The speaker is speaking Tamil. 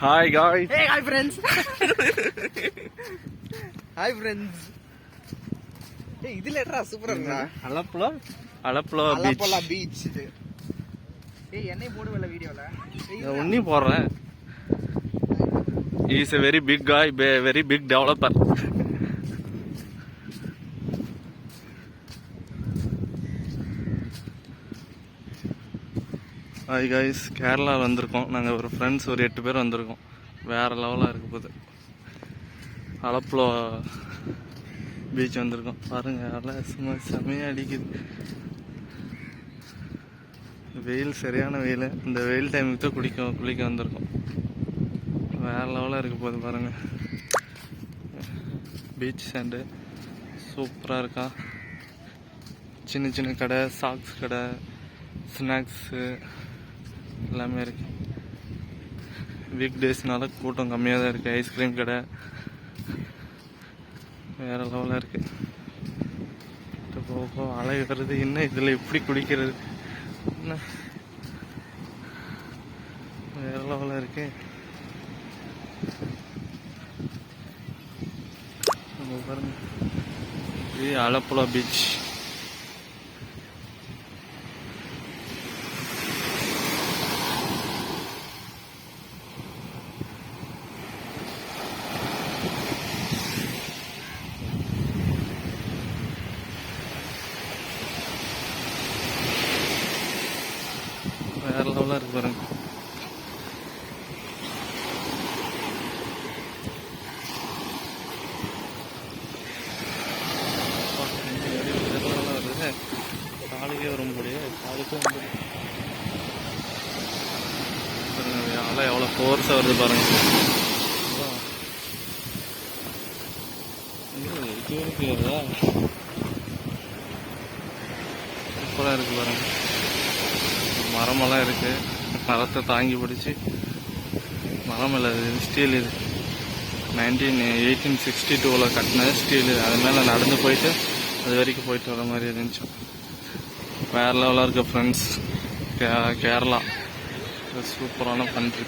Hi guys. Hey, hi friends. Hi friends. Hey, இது லெட்டரா சூப்பரா இருக்குடா. அலப்புழா பீச் இது. ஏய் என்னை போடுவல வீடியோல. உன்னி போடுறேன். He is a very big guy, very big developer. Hi guys, Kerala வந்திருக்கோம். நாங்கள் ஒரு ஃப்ரெண்ட்ஸ் ஒரு 8 பேர் வந்திருக்கோம். வேறு லெவலாக இருக்க போகுது. அலப்புழா பீச் வந்திருக்கோம். பாருங்கள், அலை சும்மா செமையாக அடிக்குது. வெயில் சரியான வெயில். இந்த வெயில் டைமுக்கு தான் குளிக்க வந்திருக்கோம். வேறு லெவலாக இருக்க போகுது பாருங்கள். பீச் சாண்டு சூப்பராக இருக்கா. சின்ன சின்ன கடை, சாக்ஸ் கடை, ஸ்நாக்ஸு எல்லாமே இருக்கு. வீக் டேஸ்னால கூட்டம் கம்மியாக தான் இருக்குது. ஐஸ்கிரீம் கடை வேறு லெவலாக இருக்குது. போக அலை வருது. என்ன இதில் எப்படி குடிக்கிறது? என்ன வேறு லெவலாக இருக்கு. பாருங்க, இது அலப்புழா பீச். வேற லெவலாக இருக்கு பாருங்க. வருது, காலுக்கே வர முடியாது. காலுக்கும் வந்து பாருங்க, அலை எவ்வளோ ஃபோர்ஸாக வருது பாருங்க. இது வருதா? சூப்பராக இருக்கு பாருங்க. மரமெல்லாம் இருக்குது. மரத்தை தாங்கி பிடிச்சி மரம் இல்லை, இது ஸ்டீல். இது 1862 கட்டின ஸ்டீல். அது மேலே நடந்து போயிட்டு அது வரைக்கும் போயிட்டு வர மாதிரி இருந்துச்சு. வேறு லெவலாக இருக்க ஃப்ரெண்ட்ஸ். கேரளா சூப்பரான கண்ட்ரி.